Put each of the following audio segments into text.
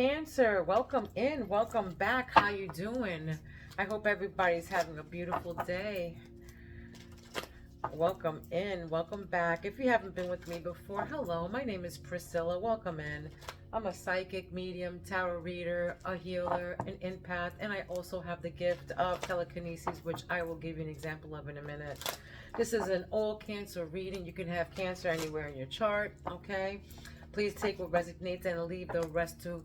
Cancer, welcome in, welcome back. How you doing? I hope everybody's having a beautiful day. Welcome in, welcome back. If you haven't been with me before, hello, my name is Priscilla. Welcome in. I'm a psychic, medium, tarot reader, a healer, an empath, and I also have the gift of telekinesis, which I will give you an example of in a minute. This is an all Cancer reading. You can have Cancer anywhere in your chart, okay? Please take what resonates and leave the rest to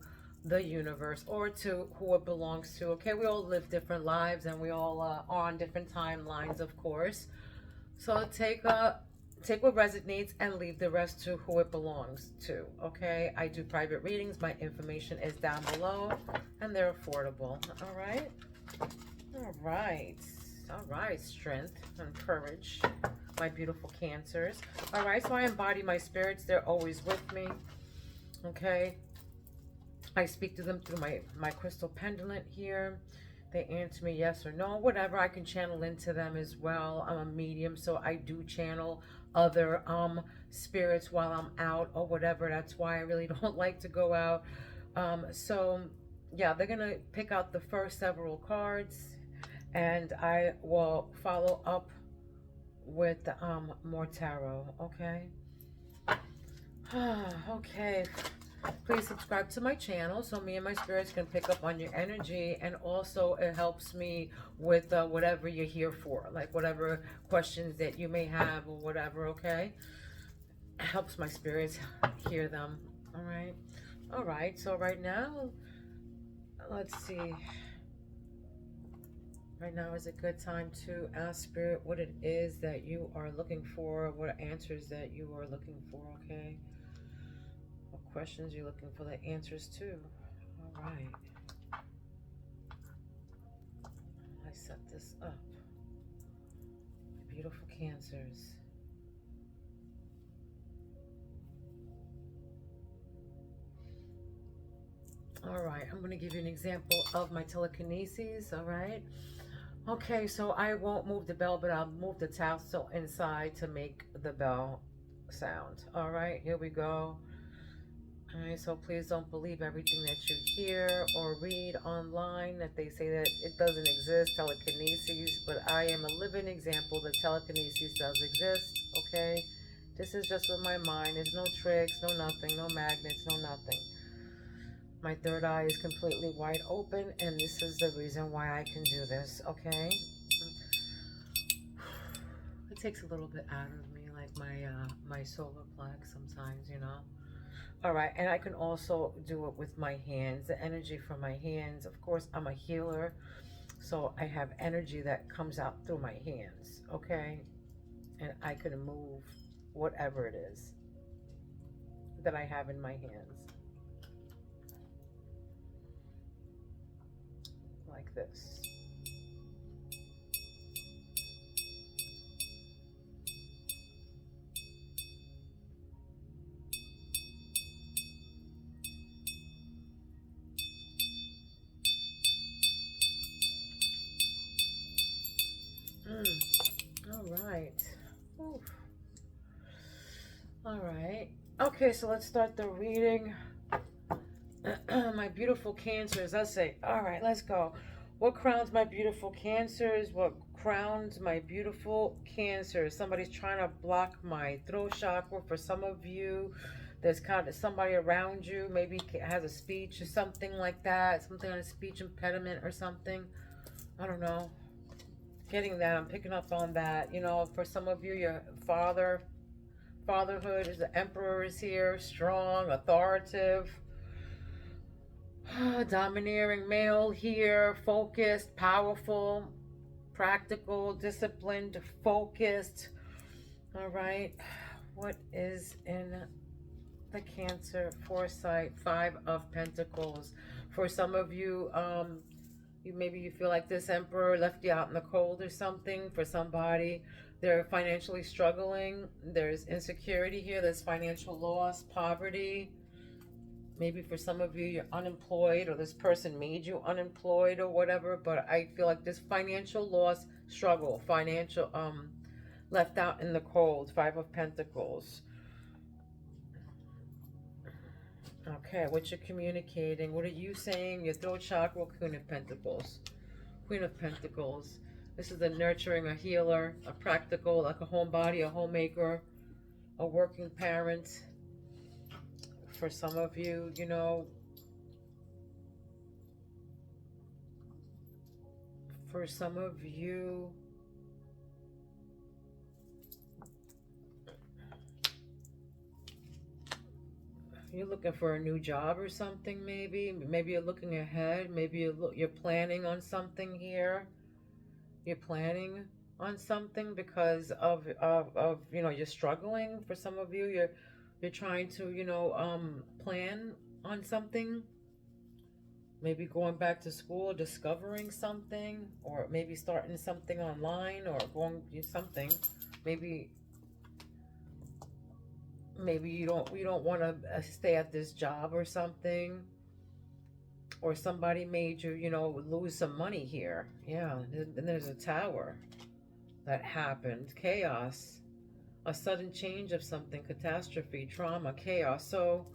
the universe or to who it belongs to, okay? We all live different lives and we all are on different timelines, of course. So take what resonates and leave the rest to who it belongs to, okay? I do private readings. My information is down below and they're affordable, all right? All right. All right, strength and courage, my beautiful Cancers. All right, so I embody my spirits. They're always with me, okay? I speak to them through my crystal pendant here. They answer me yes or no, whatever. I can channel into them as well. I'm a medium, so I do channel other spirits while I'm out or whatever. That's why I really don't like to go out. So yeah, they're gonna pick out the first several cards and I will follow up with more tarot, okay? Okay. Please subscribe to my channel so me and my spirits can pick up on your energy, and also it helps me with whatever you're here for, like whatever questions that you may have or whatever, okay? It helps my spirits hear them, all right, so right now, let's see. Right now is a good time to ask Spirit what it is that you are looking for, what answers that you are looking for, okay? What questions you're looking for the answers to. All right. I set this up. Beautiful Cancers. All right, I'm going to give you an example of my telekinesis, all right? Okay, so I won't move the bell, but I'll move the tassel inside to make the bell sound. All right, here we go. All right, so please don't believe everything that you hear or read online, that they say that it doesn't exist, telekinesis, but I am a living example that telekinesis does exist, okay? This is just with my mind. There's no tricks, no nothing, no magnets, no nothing. My third eye is completely wide open, and this is the reason why I can do this, okay? It takes a little bit out of me, like my solar plex sometimes, you know? All right, and I can also do it with my hands, the energy from my hands. Of course, I'm a healer, so I have energy that comes out through my hands, okay? And I can move whatever it is that I have in my hands. Like this. All right. Oof. All right. Okay, so let's start the reading. My beautiful Cancers. Let's say, all right, let's go. What crowns my beautiful Cancers? What crowns my beautiful Cancers? Somebody's trying to block my throat chakra. For some of you, there's kind of somebody around you, maybe has a speech or something like that, something on a speech impediment or something. I don't know. Getting that, I'm picking up on that. You know, for some of you, your fatherhood is the Emperor is here, strong, authoritative. Domineering male here, focused, powerful, practical, disciplined, focused. All right, what is in the Cancer foresight? 5 of Pentacles. For some of you, maybe you feel like this Emperor left you out in the cold or something. For somebody, they're financially struggling. There's insecurity here. There's financial loss, poverty. Maybe for some of you, you're unemployed, or this person made you unemployed or whatever, but I feel like this financial loss, struggle, financial, left out in the cold, 5 of Pentacles. Okay, what you're communicating, what are you saying? Your throat chakra, Queen of Pentacles. Queen of Pentacles. This is a nurturing, a healer, a practical, like a homebody, a homemaker, a working parent. For some of you, you know, for some of you, you're looking for a new job or something, maybe. Maybe you're looking ahead. Maybe you're planning on something here. You're planning on something because of you know, you're struggling. For some of you, you're trying to, you know, plan on something. Maybe going back to school, discovering something, or maybe starting something online, or going something. Maybe you don't want to stay at this job or something, or somebody made you, you know, lose some money here. Yeah, and there's a tower that happened. Chaos, a sudden change of something, catastrophe, trauma, chaos. So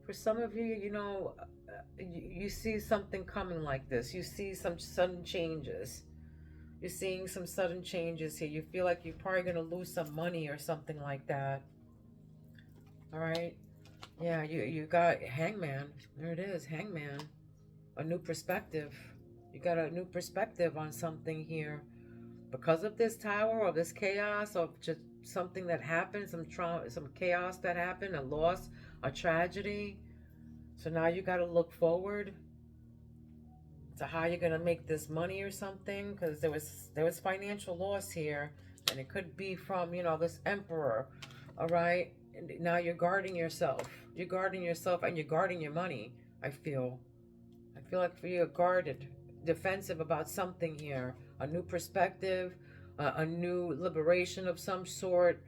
for some of you, you know, you see something coming like this. You see some sudden changes. You're seeing some sudden changes here. You feel like you're probably going to lose some money or something like that. All right. Yeah, you got Hangman. There it is, Hangman. A new perspective. You got a new perspective on something here. Because of this tower, or this chaos, or just something that happened, some trauma, some chaos that happened, a loss, a tragedy. So now you got to look forward to how you're going to make this money or something, because there was financial loss here, and it could be from, you know, this emperor. All right, and now you're guarding yourself. You're guarding yourself, and you're guarding your money. I feel like you're guarded, defensive about something here. A new perspective, a new liberation of some sort,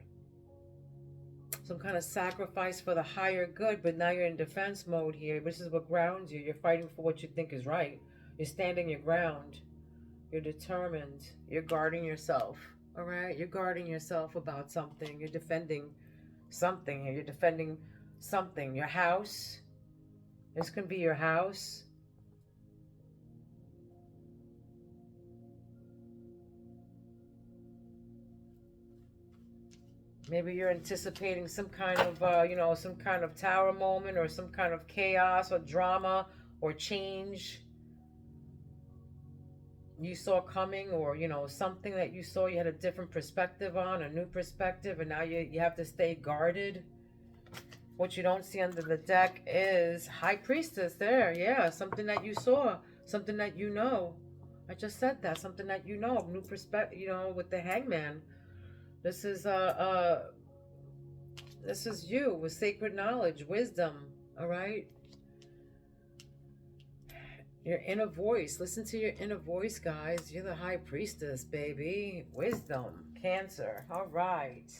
some kind of sacrifice for the higher good. But now you're in defense mode here. This is what grounds you. You're fighting for what you think is right. You're standing your ground. You're determined. You're guarding yourself. All right? You're guarding yourself about something. You're defending something here. You're defending something. Your house. This can be your house. Maybe you're anticipating some kind of, you know, some kind of tower moment, or some kind of chaos or drama or change you saw coming, or, you know, something that you saw you had a different perspective on, a new perspective, and now you have to stay guarded. What you don't see under the deck is High Priestess there. Yeah, something that you saw, something that you know. I just said that, something that you know, new perspective, you know, with the Hangman. This is this is you with sacred knowledge, wisdom, all right? Your inner voice. Listen to your inner voice, guys. You're the High Priestess, baby. Wisdom, Cancer. All right.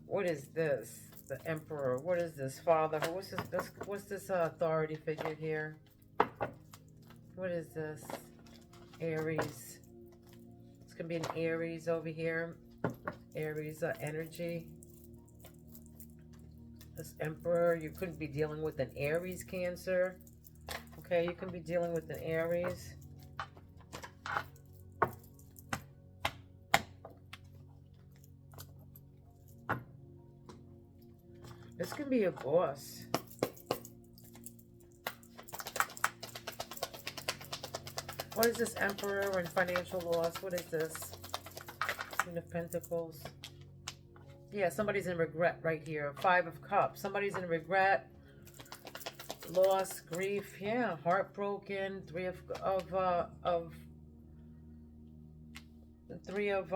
What is this? The Emperor. What is this? Father. What's this authority figure here? What is this? Aries. This could be an Aries over here. Aries energy. This Emperor. You couldn't be dealing with an Aries, Cancer. Okay, you can be dealing with an Aries. This can be a boss. What is this Emperor and financial loss? What is this? Queen of Pentacles. Yeah, somebody's in regret right here. Five of Cups. Somebody's in regret. Loss, grief, yeah, heartbroken. Three of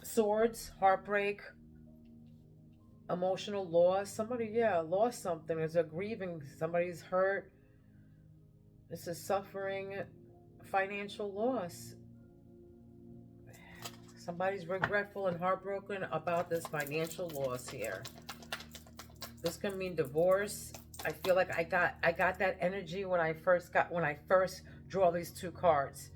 swords, heartbreak, emotional loss. Somebody, yeah, lost something. There's a grieving. Somebody's hurt. This is suffering, financial loss. Somebody's regretful and heartbroken about this financial loss here. This can mean divorce. I feel like I got that energy when I first draw these two cards.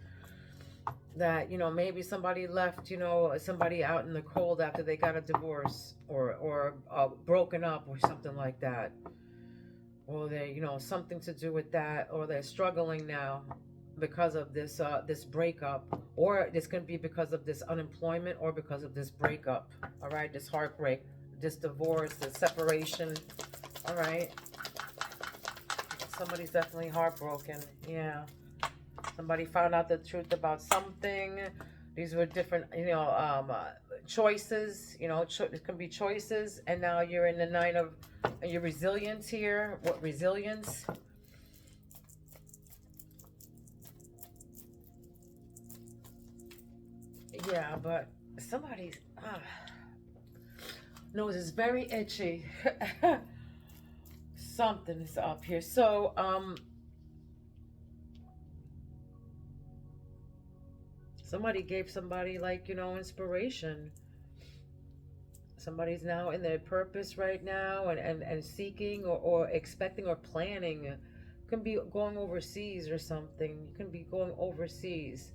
that, you know, maybe somebody left, you know, somebody out in the cold after they got a divorce, or broken up or something like that, or they, you know, something to do with that, or they're struggling now because of this breakup, or this can be because of this unemployment, or because of this breakup. All right, this heartbreak, this divorce, this separation. All right, somebody's definitely heartbroken. Yeah, somebody found out the truth about something. These were different, you know, choices. You know, it can be choices, and now you're in the nine of your resilience here. What resilience? Yeah, but somebody's nose is very itchy. Something is up here. So, somebody gave somebody, like, you know, inspiration. Somebody's now in their purpose right now, and seeking, or expecting, or planning. Can be going overseas or something. You can be going overseas,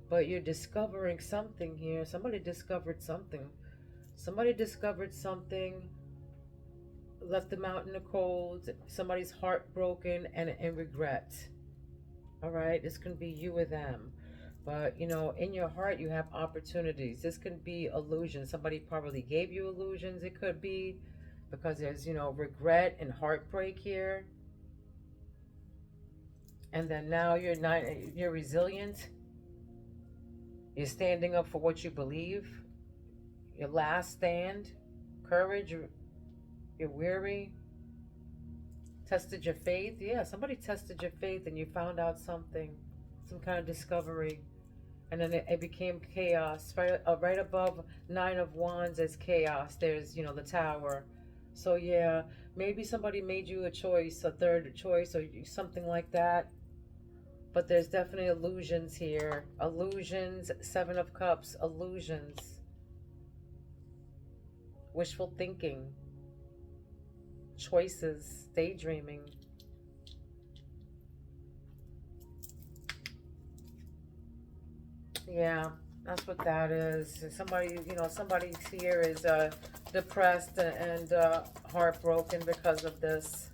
but you're discovering something here. Somebody discovered something. Somebody discovered something, left them out in the cold. Somebody's heartbroken and regret. All right, this can be you or them. But, you know, in your heart, you have opportunities. This can be illusions. Somebody probably gave you illusions. It could be because there's, you know, regret and heartbreak here. And then now you're not, you're resilient. You're standing up for what you believe. Your last stand, courage. You're weary. Tested your faith. Yeah, somebody tested your faith and you found out something, some kind of discovery. And then it became chaos. Right above Nine of Wands is chaos. There's, you know, the Tower. So yeah, maybe somebody made you a choice, a third choice, or something like that. But there's definitely illusions here. Illusions, Seven of Cups, illusions. Wishful thinking. Choices, daydreaming. Yeah, that's what that is. Somebody, you know, somebody here is depressed and heartbroken because of this.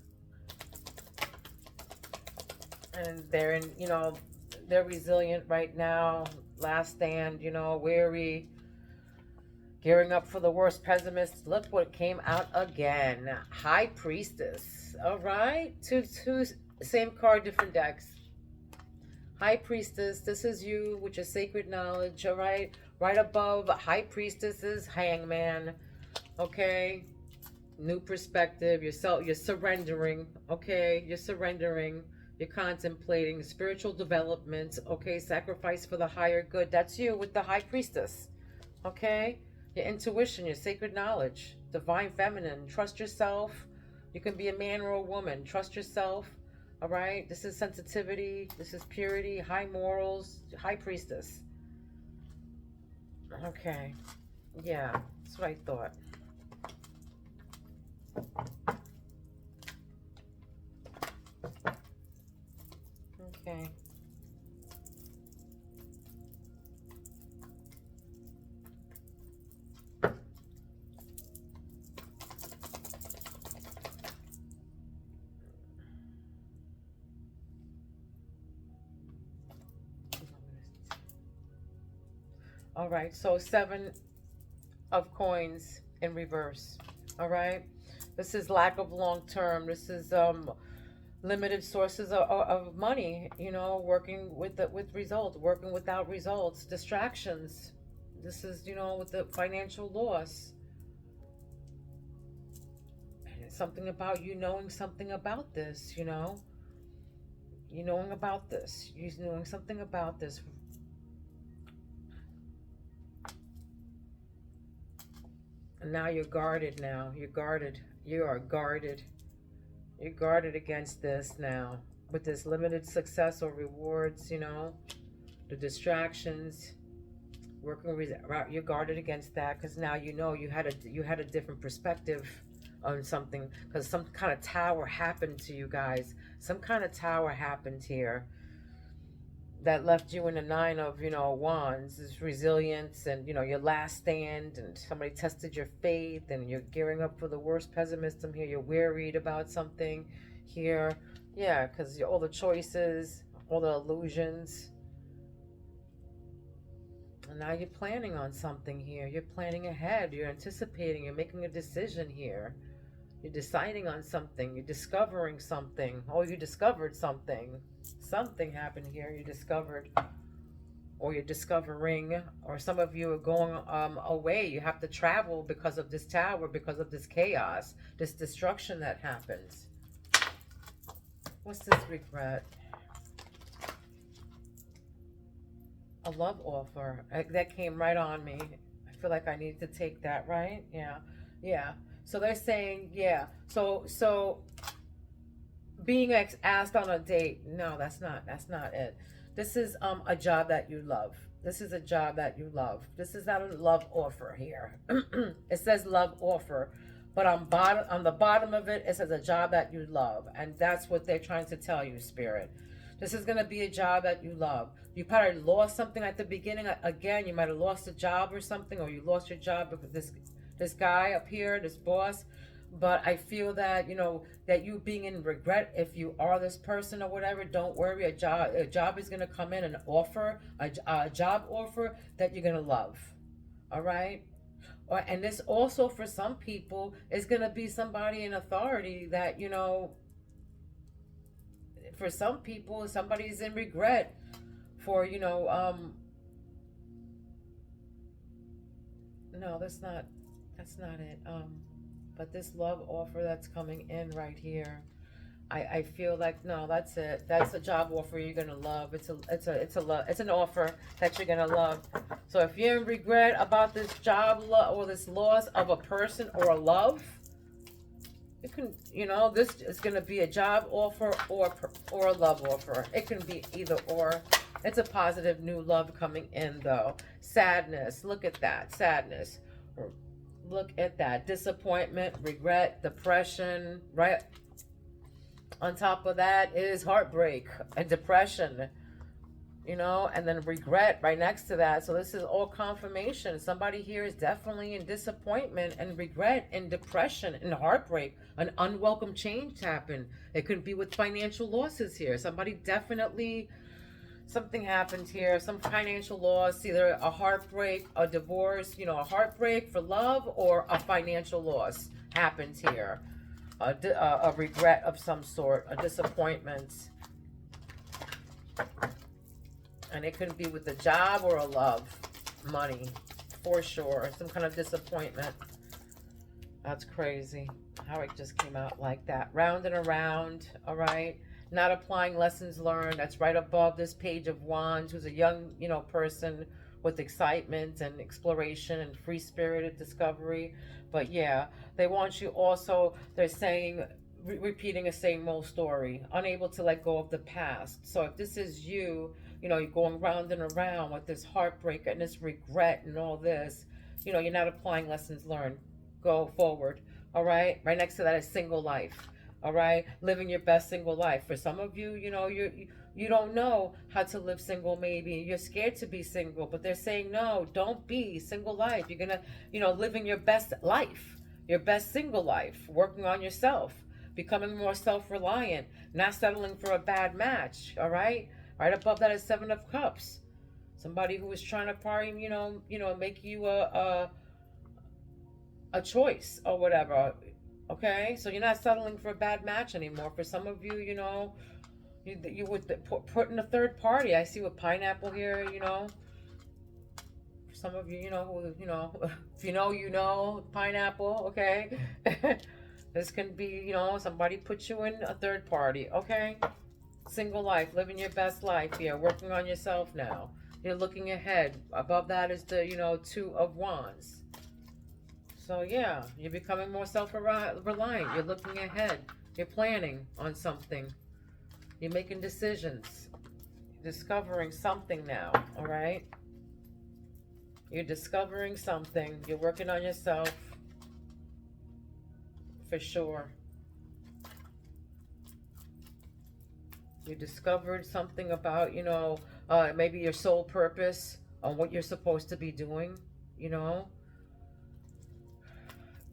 And they're in, you know, they're resilient right now. Last stand, you know, weary, gearing up for the worst. Pessimist. Look what came out again. High Priestess. All right, two same card, different decks. High Priestess, this is you with your sacred knowledge. All right, right above High Priestess is Hangman. Okay, new perspective. You're surrendering. Okay, you're surrendering. You're contemplating spiritual development. Okay, sacrifice for the higher good. That's you with the High Priestess. Okay, your intuition, your sacred knowledge, divine feminine. Trust yourself. You can be a man or a woman. Trust yourself. All right, this is sensitivity. This is purity, high morals, High Priestess. Okay, yeah, that's what I thought. Okay. All right, so Seven of Coins in reverse. All right, this is lack of long term. This is limited sources of money. You know, working with results, working without results, distractions. This is, you know, with the financial loss. And it's something about you knowing something about this. You knowing about this. You knowing something about this. And now you're guarded. Now you're guarded. You are guarded. You're guarded against this now. With this limited success or rewards, you know, the distractions, you're guarded against that, because now you know you had a different perspective on something, because some kind of tower happened to you guys. Some kind of tower happened here. that left you in the nine of, wands, is resilience and, your last stand, and somebody tested your faith and you're gearing up for the worst. Pessimism here. You're worried about something here. Yeah, because all the choices, all the illusions. And now you're planning on something here. You're planning ahead. You're anticipating. You're making a decision here. You're deciding on something. You're discovering something. Oh, you discovered something. Something happened here. You discovered, or you're discovering, or some of you are going away. You have to travel because of this tower, because of this chaos, this destruction that happens. What's this regret? A love offer. That came right on me. I feel like I need to take that, right? Yeah. Yeah. So they're saying, yeah. So being asked on a date. No, that's not it. This is a job that you love. This is a job that you love. This is not a love offer here. It says love offer, but on the bottom of it, it says a job that you love, and that's what they're trying to tell you, Spirit. This is going to be a job that you love. You probably lost something at the beginning. Again, you might have lost a job or something, or you lost your job because this guy up here, this boss. But I feel that, that you being in regret, if you are this person or whatever, don't worry. A job is going to come in, an offer, a job offer that you're going to love. All right? And this also, for some people, is going to be somebody in authority that, for some people, somebody's in regret for, no, that's not it. But this love offer that's coming in right here, I feel like, no, that's it. That's a job offer you're gonna love. It's an offer that you're gonna love. So if you're in regret about this job or this loss of a person or a love, it can, this is gonna be a job offer or a love offer. It can be either or. It's a positive new love coming in, though. Sadness. Look at that. Sadness. Look at that. Disappointment, regret, depression, right? On top of that is heartbreak and depression, and then regret right next to that. So this is all confirmation. Somebody here is definitely in disappointment and regret and depression and heartbreak. An unwelcome change happened. It could be with financial losses here. Something happened here, some financial loss, either a heartbreak, a divorce, a heartbreak for love, or a financial loss happens here. A regret of some sort, a disappointment. And it could be with a job or a love, money, for sure. Some kind of disappointment. That's crazy how it just came out like that. Round and around, all right? Not applying lessons learned. That's right above this page of wands, who's a young, person with excitement and exploration and free-spirited discovery. But yeah, they want you also, they're saying, repeating a same old story, unable to let go of the past. So if this is you, you're going round and around with this heartbreak and this regret and all this, you're not applying lessons learned. Go forward, all right? Right next to that is single life. All right, living your best single life. For some of you, you don't know how to live single. Maybe you're scared to be single, but they're saying no, don't be single life. You're gonna, living your best life, your best single life, working on yourself, becoming more self-reliant, not settling for a bad match. All right, right above that is Seven of Cups. Somebody who is trying to probably, make you a choice or whatever. Okay, so you're not settling for a bad match anymore. For some of you, you would put in a third party. I see with pineapple here, For some of you, if pineapple, okay? This can be, somebody put you in a third party, okay? Single life, living your best life here, working on yourself now. You're looking ahead. Above that is the, Two of Wands. So yeah, you're becoming more self-reliant. You're looking ahead. You're planning on something. You're making decisions. You're discovering something now, all right? You're discovering something. You're working on yourself. For sure. You discovered something about, maybe your sole purpose on what you're supposed to be doing, you know,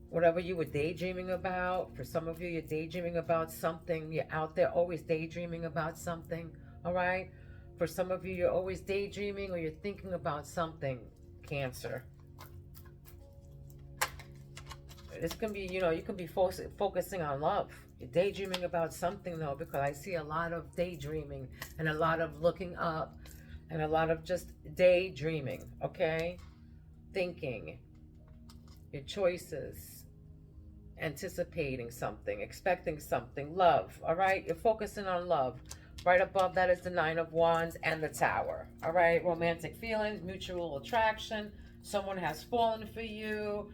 whatever you were daydreaming about. For some of you, you're daydreaming about something. You're out there always daydreaming about something, all right? For some of you, you're always daydreaming or you're thinking about something, Cancer. This can be, you can be focusing on love. You're daydreaming about something, though, because I see a lot of daydreaming and a lot of looking up and a lot of just daydreaming, okay? Thinking, your choices, anticipating something, expecting something, love, all right? You're focusing on love. Right above that is the Nine of Wands and the Tower, all right? Romantic feelings, mutual attraction. Someone has fallen for you.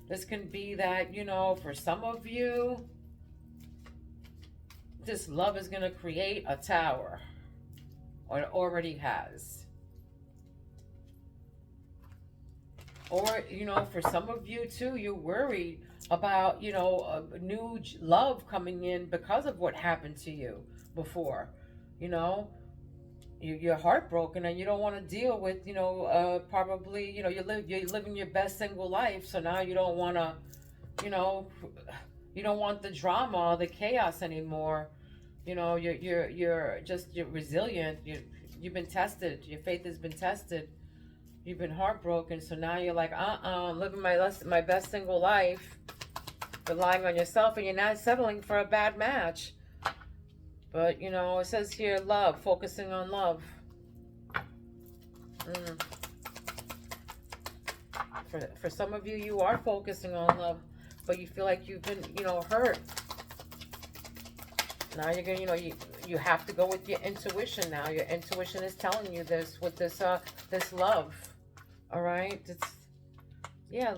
This can be that, for some of you, this love is going to create a tower, or it already has. Or, for some of you too, you're worried about, a new love coming in because of what happened to you before. You're heartbroken and you don't want to deal with, probably, you're living your best single life. So now you don't want to, you know, you don't want the drama, the chaos anymore. You're resilient. You've been tested. Your faith has been tested. You've been heartbroken. So now you're like, I'm living my best single life, relying on yourself, and you're not settling for a bad match. But, it says here, love, focusing on love. For some of you, you are focusing on love, but you feel like you've been, hurt. Now you're going to, you have to go with your intuition now. Your intuition is telling you this with this love. All right? Yeah.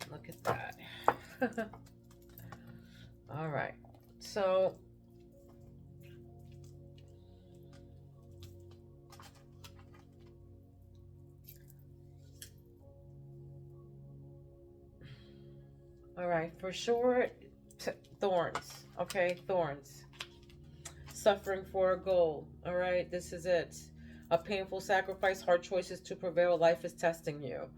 Look at that. All right. So, all right, for sure, thorns, okay, thorns. Suffering for a goal, all right, this is it. A painful sacrifice, hard choices to prevail, life is testing you.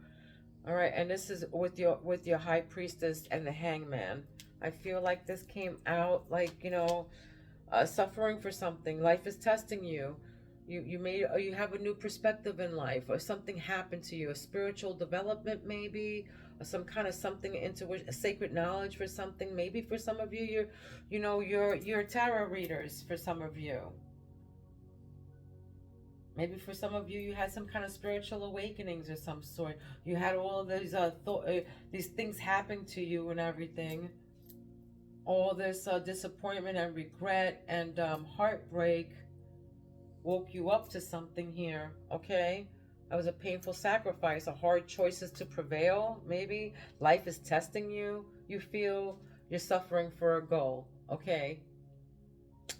All right, and this is with your High Priestess and the Hangman. I feel like this came out like, suffering for something. Life is testing you. You have a new perspective in life, or something happened to you, a spiritual development maybe, or some kind of something, a sacred knowledge for something. Maybe for some of you, you're tarot readers. For some of you, maybe for some of you, you had some kind of spiritual awakenings or some sort. You had all of these things happen to you and everything. All this disappointment and regret and heartbreak woke you up to something here, okay? That was a painful sacrifice, a hard choices to prevail, maybe. Life is testing you. You feel you're suffering for a goal, okay?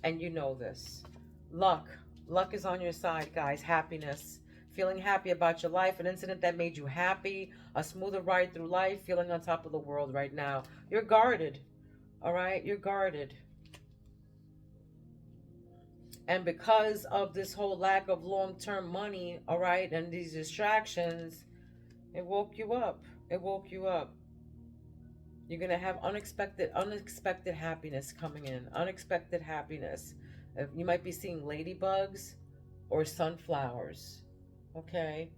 And you know this. Luck. Luck is on your side, guys. Happiness. Feeling happy about your life, an incident that made you happy, a smoother ride through life, feeling on top of the world right now. You're guarded, all right? You're guarded. And because of this whole lack of long-term money, all right, and these distractions, it woke you up. It woke you up. You're going to have unexpected happiness coming in. Unexpected happiness. You might be seeing ladybugs or sunflowers, okay?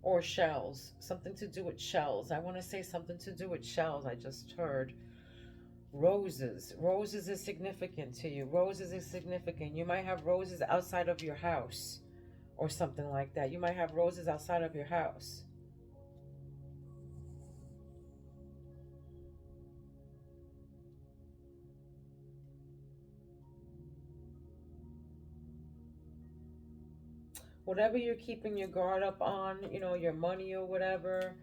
Or shells. Something to do with shells. I want to say something to do with shells, I just heard. Roses. Roses is significant to you. Roses is significant. You might have roses outside of your house or something like that. You might have roses outside of your house. Whatever you're keeping your guard up on, your money or whatever,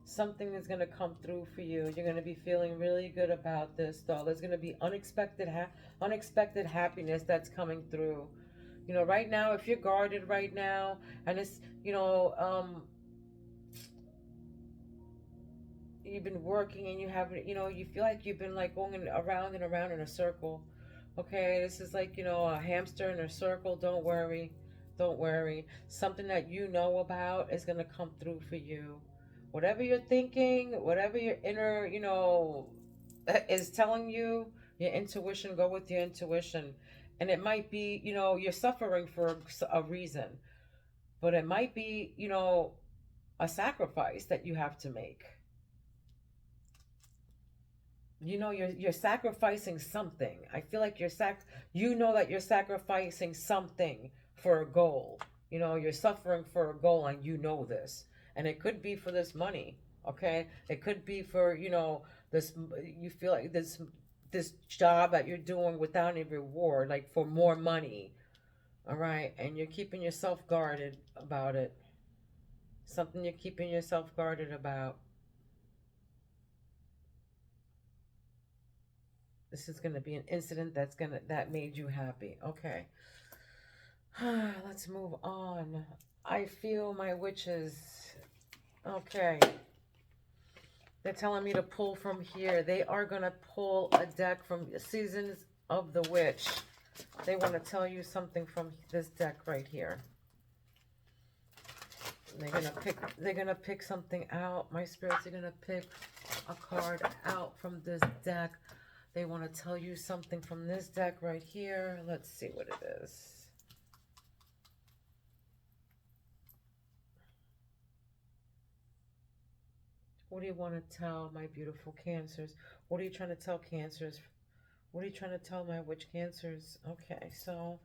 something is going to come through for you. You're going to be feeling really good about this, though. There's going to be unexpected happiness that's coming through. Right now, if you're guarded right now, and it's, you've been working and you haven't, you feel like you've been like going around and around in a circle. Okay, this is like, a hamster in a circle. Don't worry. Don't worry. Something that you know about is going to come through for you. Whatever you're thinking, whatever your inner, is telling you, your intuition, go with your intuition. And it might be, you're suffering for a reason, but it might be, a sacrifice that you have to make. You're sacrificing something. I feel like you know that you're sacrificing something for a goal. You're suffering for a goal and you know this. And it could be for this money, okay? It could be for, this you feel like this job that you're doing without any reward, like for more money. All right? And you're keeping yourself guarded about it. Something you're keeping yourself guarded about. This is going to be an incident that made you happy. Okay. Let's move on. I feel my witches. Okay. They're telling me to pull from here. They are going to pull a deck from Seasons of the Witch. They want to tell you something from this deck right here. They're gonna pick something out. My spirits are gonna pick a card out from this deck. They want to tell you something from this deck right here. Let's see what it is. What do you want to tell my beautiful Cancers? What are you trying to tell Cancers? What are you trying to tell my witch Cancers? Okay, so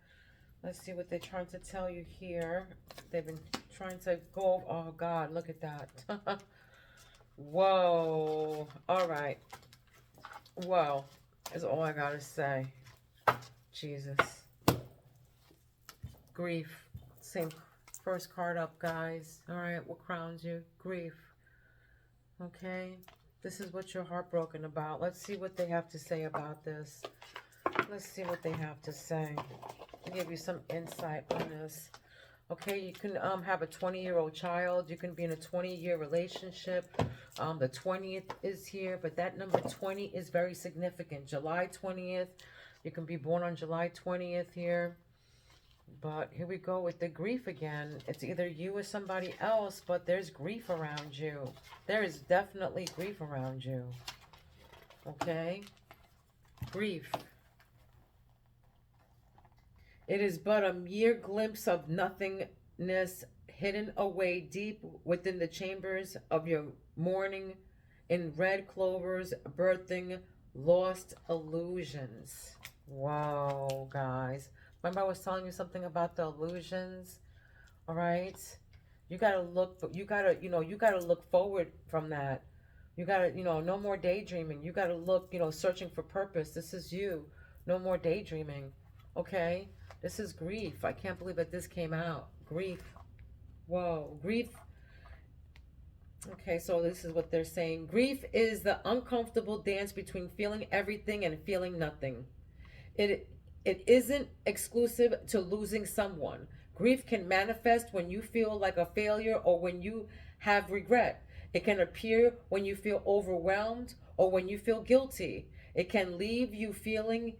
let's see what they're trying to tell you here. They've been trying to go. Oh, God, look at that. Whoa. All right. Whoa. Is all I got to say. Jesus. Grief. Same first card up, guys. All right. What crowns you? Grief. Okay. This is what you're heartbroken about. Let's see what they have to say about this. Let's see what they have to say. I'll give you some insight on this. Okay, you can have a 20-year-old child. You can be in a 20-year relationship. The 20th is here, but that number 20 is very significant. July 20th. You can be born on July 20th here. But here we go with the grief again. It's either you or somebody else, but there's grief around you. There is definitely grief around you. Okay? Grief. It is but a mere glimpse of nothingness hidden away deep within the chambers of your mourning, in red clovers birthing lost illusions. Whoa, guys. Remember I was telling you something about the illusions? All right? You gotta look forward from that. You gotta, no more daydreaming. You gotta look, searching for purpose. This is you. No more daydreaming. Okay? This is grief. I can't believe that this came out. Grief. Whoa. Grief. Okay, so this is what they're saying. Grief is the uncomfortable dance between feeling everything and feeling nothing. It isn't exclusive to losing someone. Grief can manifest when you feel like a failure or when you have regret. It can appear when you feel overwhelmed or when you feel guilty. It can leave you feeling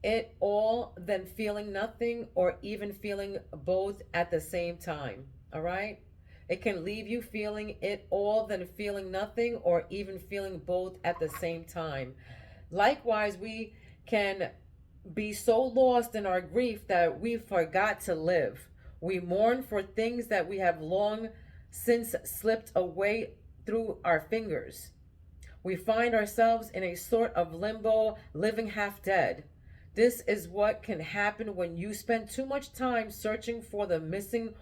it all, then feeling nothing, or even feeling both at the same time. All right? It can leave you feeling it all, then feeling nothing, or even feeling both at the same time. Likewise, we can be so lost in our grief that we forgot to live. We mourn for things that we have long since slipped away through our fingers. We find ourselves in a sort of limbo, living half dead. This is what can happen when you spend too much time searching for the missing,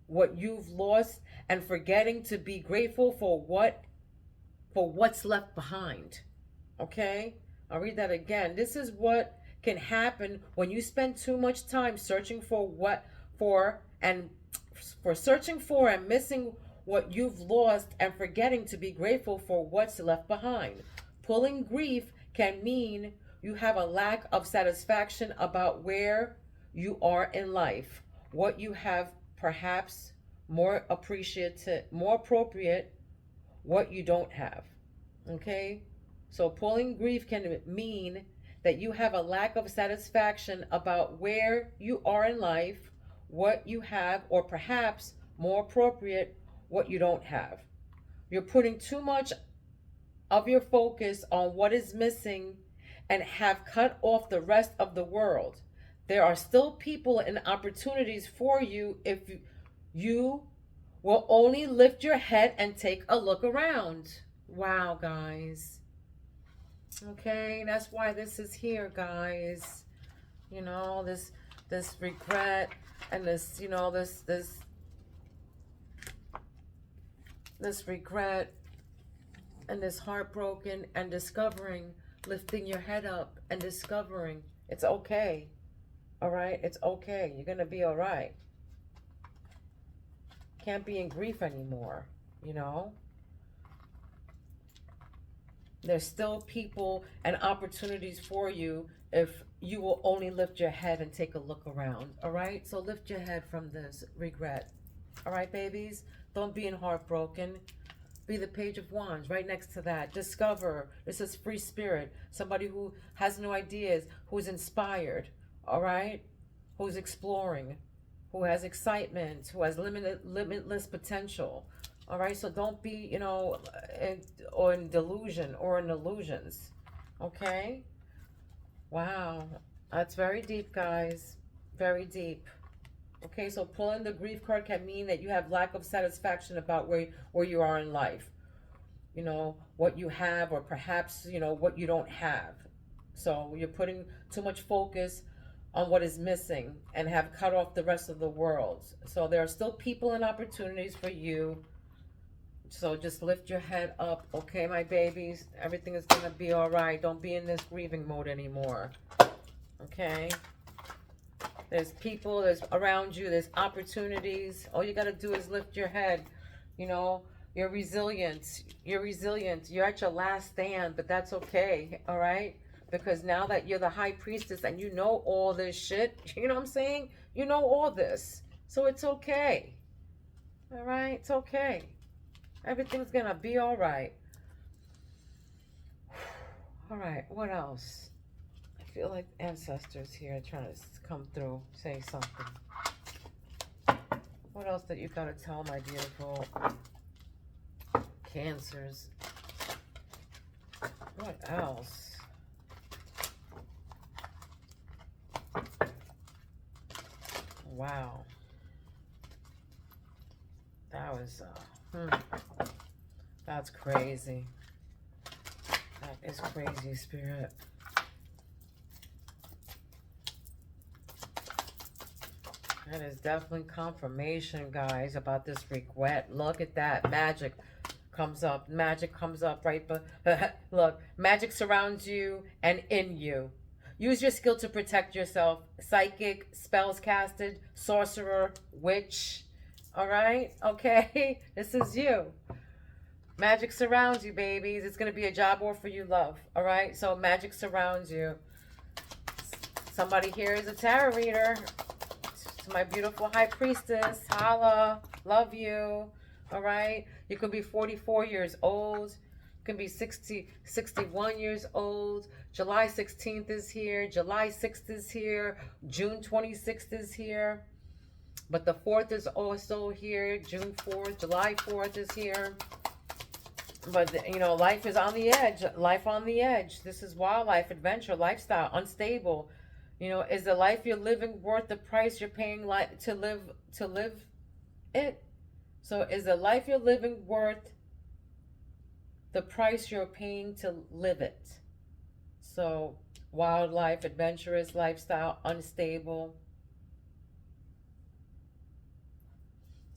what you've lost, and forgetting to be grateful for what's left behind. Okay? I'll read that again. This is what can happen when you spend too much time searching for searching for and missing what you've lost and forgetting to be grateful for what's left behind. Pulling grief can mean you have a lack of satisfaction about where you are in life, what you have, perhaps more appropriate, what you don't have. Okay? So pulling grief can mean that you have a lack of satisfaction about where you are in life, what you have, or perhaps more appropriate, what you don't have. You're putting too much of your focus on what is missing and have cut off the rest of the world. There are still people and opportunities for you if you will only lift your head and take a look around. Wow, guys. Okay, that's why this is here, guys. You know, this regret and this, you know, this regret and this heartbroken and discovering, lifting your head up and discovering it's okay. All right, it's okay. You're gonna be all right. Can't be in grief anymore, you know. There's still people and opportunities for you if you will only lift your head and take a look around. All right, so lift your head from this regret. All right, babies, don't be in heartbroken. Be the Page of Wands right next to that. Discover. This is free spirit. Somebody who has no ideas, who's inspired, all right? Who's exploring, who has excitement, who has limitless potential. All right, so don't be, you know, in delusion or in illusions. Okay? Wow. That's very deep, guys. Very deep. Okay, so pulling the grief card can mean that you have lack of satisfaction about where you are in life. You know, what you have, or perhaps, you know, what you don't have. So you're putting too much focus on what is missing and have cut off the rest of the world. So there are still people and opportunities for you. So just lift your head up, okay, my babies? Everything is going to be all right. Don't be in this grieving mode anymore, okay? There's people, there's around you, there's opportunities. All you got to do is lift your head. You know, you're resilient. You're resilient. You're at your last stand, but that's okay, all right? Because now that you're the high priestess and you know all this shit, you know what I'm saying? You know all this. So it's okay. All right? It's okay. Everything's going to be all right. All right. What else? I feel like ancestors here trying to come through, say something. What else that you got to tell my beautiful Cancers? What else? Wow. That was, that's crazy. That is crazy, Spirit. That is definitely confirmation, guys, about this regret. Look at that. Magic comes up. Magic comes up, right? But look, magic surrounds you and in you. Use your skill to protect yourself. Psychic, spells casted, sorcerer, witch. All right? Okay? This is you. Magic surrounds you, babies. It's going to be a job offer you love. All right? So magic surrounds you. Somebody here is a tarot reader. To my beautiful high priestess. Holla. Love you. All right? You can be 44 years old. You can be 61 years old. July 16th is here. July 6th is here. June 26th is here. But the 4th is also here. June 4th. July 4th is here. But, you know, life is on the edge. Life on the edge. This is wildlife, adventure, lifestyle, unstable. You know, is the life you're living worth the price you're paying to live it? So is the life you're living worth the price you're paying to live it? So wildlife, adventurous, lifestyle, unstable.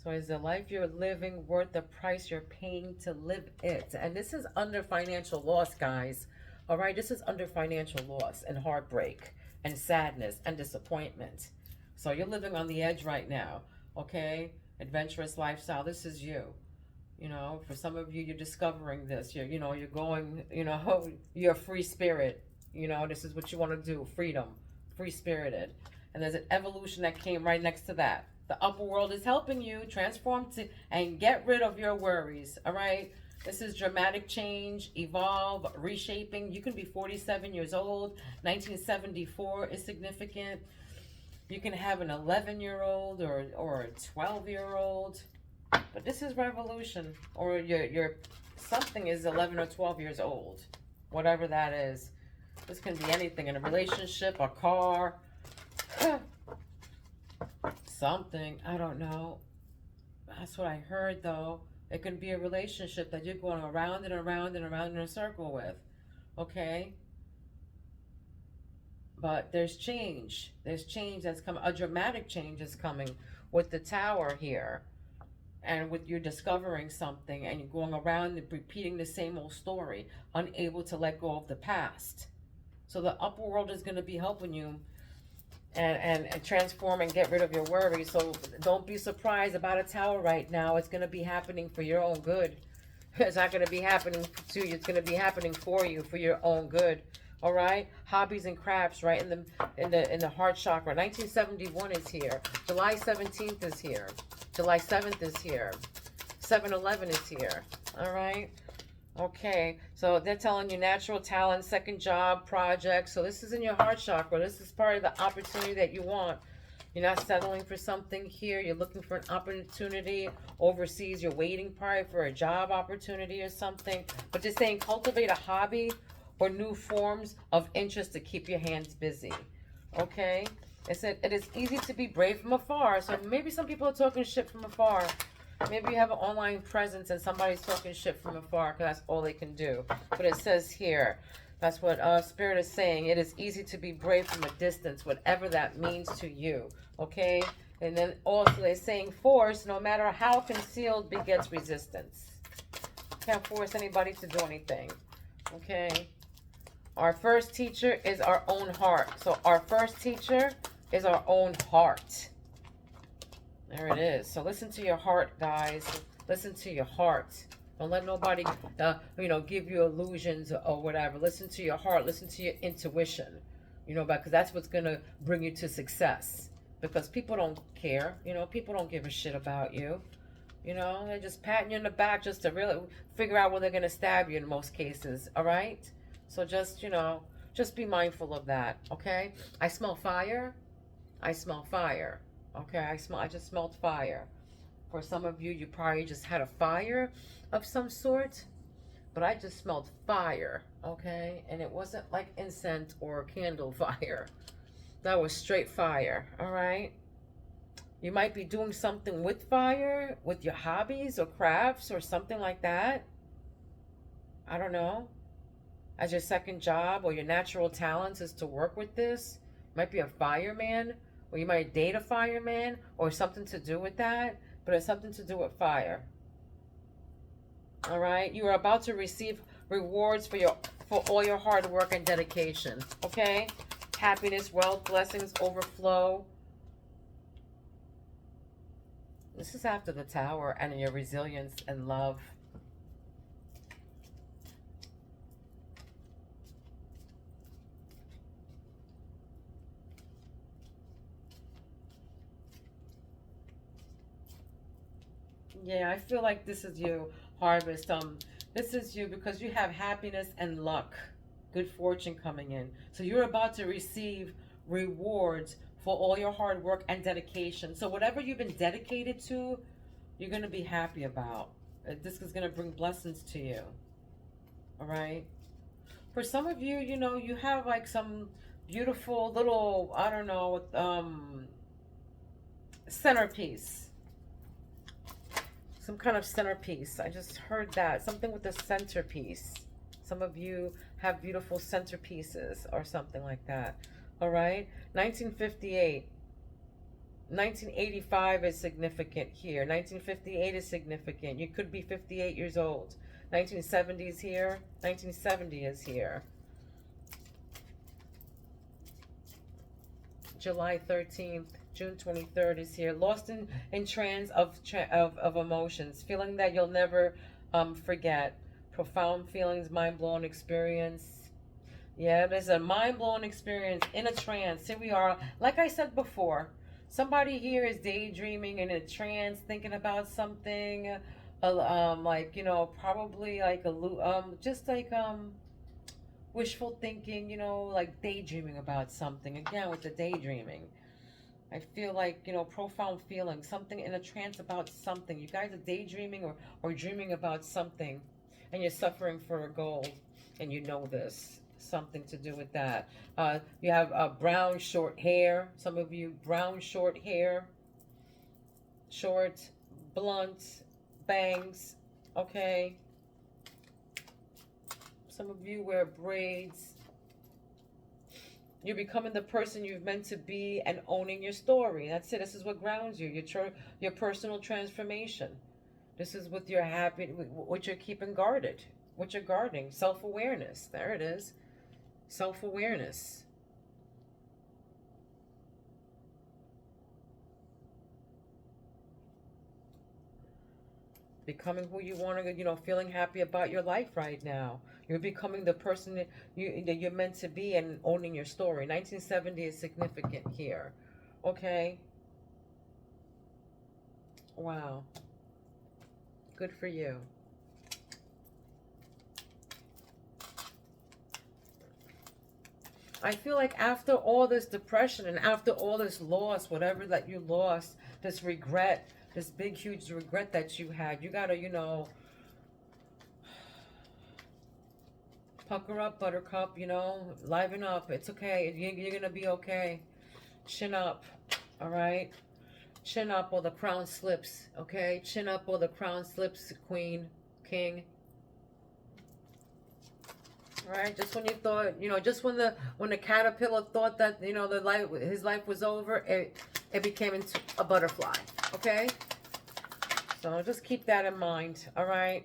So is the life you're living worth the price you're paying to live it? And this is under financial loss, guys. All right, this is under financial loss and heartbreak and sadness and disappointment. So you're living on the edge right now, okay? Adventurous lifestyle, this is you. You know, for some of you, you're discovering this. You're going, you're a free spirit. You know, this is what you want to do, freedom, free-spirited. And there's an evolution that came right next to that. The upper world is helping you transform and get rid of your worries, all right? This is dramatic change, evolve, reshaping. You can be 47 years old. 1974 is significant. You can have an 11-year-old or a 12-year-old. But this is revolution. Or your something is 11 or 12 years old. Whatever that is. This can be anything, in a relationship, a car, something. I don't know. That's what I heard, though. It can be a relationship that you're going around and around and around in a circle with. Okay? But there's change. There's change that's coming. A dramatic change is coming with the Tower here. And with you discovering something and you're going around and repeating the same old story, unable to let go of the past. So the upper world is going to be helping you and transform and get rid of your worries. So don't be surprised about a Tower right now. It's going to be happening for your own good. It's not going to be happening to you. It's going to be happening for you, for your own good. All right, hobbies and crafts, right in the heart chakra. 1971 is here. July 17th is here. July 7th is here. 7/11 is here. All right. Okay, so they're telling you natural talent, second job, project. So this is in your heart chakra. This is part of the opportunity that you want. You're not settling for something here. You're looking for an opportunity overseas. You're waiting probably for a job opportunity or something. But they're saying cultivate a hobby or new forms of interest to keep your hands busy. Okay? It said it is easy to be brave from afar. So maybe some people are talking shit from afar. Maybe you have an online presence and somebody's talking shit from afar because that's all they can do. But it says here, that's what Spirit is saying. It is easy to be brave from a distance, whatever that means to you. Okay? And then also they're saying force, no matter how concealed, begets resistance. Can't force anybody to do anything. Okay? Our first teacher is our own heart. So our first teacher is our own heart. There it is. So listen to your heart, guys. Listen to your heart. Don't let nobody, give you illusions or whatever. Listen to your heart. Listen to your intuition. Because that's what's going to bring you to success. Because people don't care. People don't give a shit about you. They're just patting you in the back just to really figure out where they're going to stab you in most cases. All right? So just be mindful of that. Okay? I smell fire. I smell fire. Okay, I just smelled fire. For some of you, you probably just had a fire of some sort, but I just smelled fire, okay? And it wasn't like incense or candle fire. That was straight fire, all right? You might be doing something with fire, with your hobbies or crafts or something like that. I don't know. As your second job or your natural talents is to work with this. You might be a fireman. Or you might date a fireman or something to do with that, but it's something to do with fire. All right? You are about to receive rewards for all your hard work and dedication. Okay? Happiness, wealth, blessings, overflow. This is after the Tower and your resilience and love. Yeah, I feel like this is you, Harvest. This is you because you have happiness and luck, good fortune coming in. So you're about to receive rewards for all your hard work and dedication. So whatever you've been dedicated to, you're going to be happy about. This is going to bring blessings to you. All right? For some of you, you have like some beautiful little, I don't know, centerpiece. Some kind of centerpiece. I just heard that. Something with a centerpiece. Some of you have beautiful centerpieces or something like that. All right? 1958. 1985 is significant here. 1958 is significant. You could be 58 years old. 1970 is here. 1970 is here. July 13th. June 23rd is here. Lost in trance of emotions. Feeling that you'll never forget. Profound feelings, mind-blowing experience. Yeah, there's a mind-blowing experience in a trance. Here we are. Like I said before, somebody here is daydreaming in a trance, thinking about something. like, you know, probably like just like wishful thinking, you know, like daydreaming about something. Again, with the daydreaming, I feel like, you know, profound feeling, something in a trance about something. You guys are daydreaming or dreaming about something, and you're suffering for a goal, and you know this. Something to do with that. You have brown short hair. Some of you, brown short hair, short, blunt, bangs. Okay. Some of you wear braids. You're becoming the person you've meant to be and owning your story. That's it. This is what grounds you. Your personal transformation. This is with your happy, what you're keeping guarded, what you're guarding. Self-awareness. There it is. Self-awareness. Becoming who you want to, you know, feeling happy about your life right now. You're becoming the person that you're meant to be and owning your story. 1970 is significant here. Okay. Wow. Good for you. I feel like after all this depression and after all this loss, whatever that you lost, this regret, this big, huge regret that you had, you gotta, you know, pucker up, buttercup, you know, liven up. It's okay. You're gonna be okay. Chin up, all right? Chin up or the crown slips, okay? Chin up or the crown slips, queen, king. Right, just when you thought, you know, just when the caterpillar thought that, you know, his life was over, it became into a butterfly. Okay, so just keep that in mind. All right.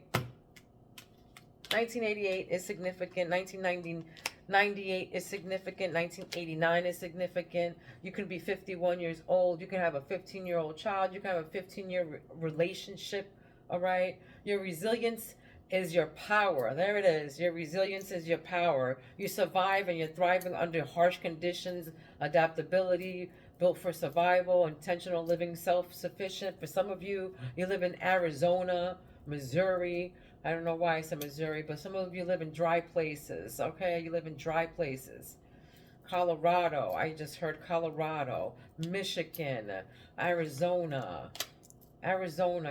1988 is significant. 1998 is significant. 1989 is significant. You can be 51 years old. You can have a 15-year-old child. You can have a 15-year relationship. All right. Your resilience is your power. There it is. Your resilience is your power. You survive and you're thriving under harsh conditions, adaptability, built for survival, intentional living, self-sufficient. For some of you, you live in Arizona, Missouri. I don't know why I said Missouri, but some of you live in dry places. Okay, you live in dry places. Colorado. I just heard Colorado, Michigan, Arizona,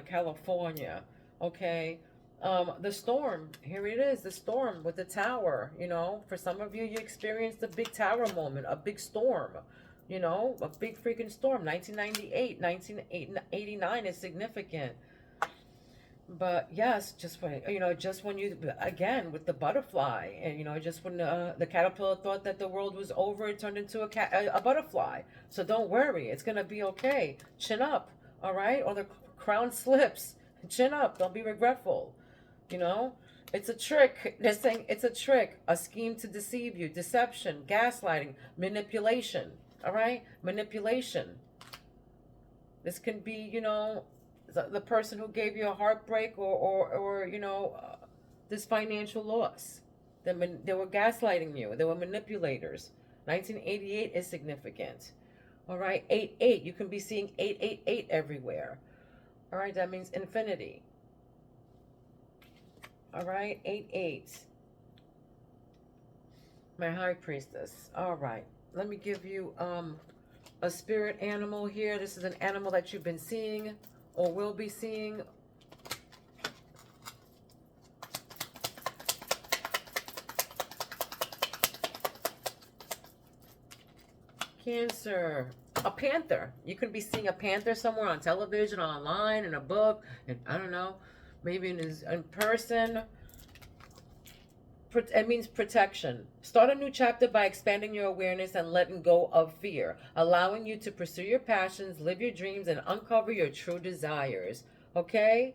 California. Okay. The storm, here it is, the storm with the tower, you know, for some of you, you experienced a big tower moment, a big storm, you know, a big freaking storm. 1998, 1989 is significant. But yes, just when, you know, just when you, again, with the butterfly, and, you know, just when the caterpillar thought that the world was over, it turned into a butterfly. So don't worry, it's going to be okay. Chin up, all right? Or the crown slips. Chin up, don't be regretful. You know, it's a trick. They're saying it's a trick, a scheme to deceive you, deception, gaslighting, manipulation. All right, manipulation. This can be, you know, the person who gave you a heartbreak or you know, this financial loss. They were gaslighting you. They were manipulators. 1988 is significant. All right, 88. You can be seeing 888 everywhere. All right, that means infinity. All right, 88. My high priestess. All right, let me give you a spirit animal here. This is an animal that you've been seeing or will be seeing. Cancer. A panther. You could be seeing a panther somewhere on television, online, in a book, and I don't know, maybe in person. It means protection. Start a new chapter by expanding your awareness and letting go of fear, allowing you to pursue your passions, live your dreams, and uncover your true desires. Okay?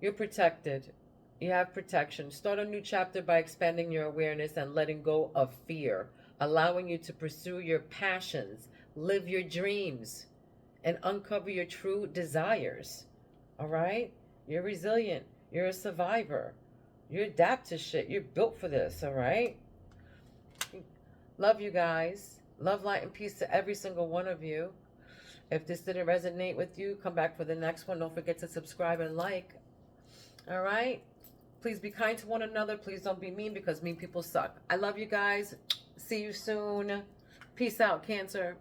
You're protected. You have protection. Start a new chapter by expanding your awareness and letting go of fear, allowing you to pursue your passions, live your dreams, and uncover your true desires. All right? You're resilient. You're a survivor. You adapt to shit. You're built for this, all right? Love you guys. Love, light, and peace to every single one of you. If this didn't resonate with you, come back for the next one. Don't forget to subscribe and like. All right? Please be kind to one another. Please don't be mean, because mean people suck. I love you guys. See you soon. Peace out, Cancer.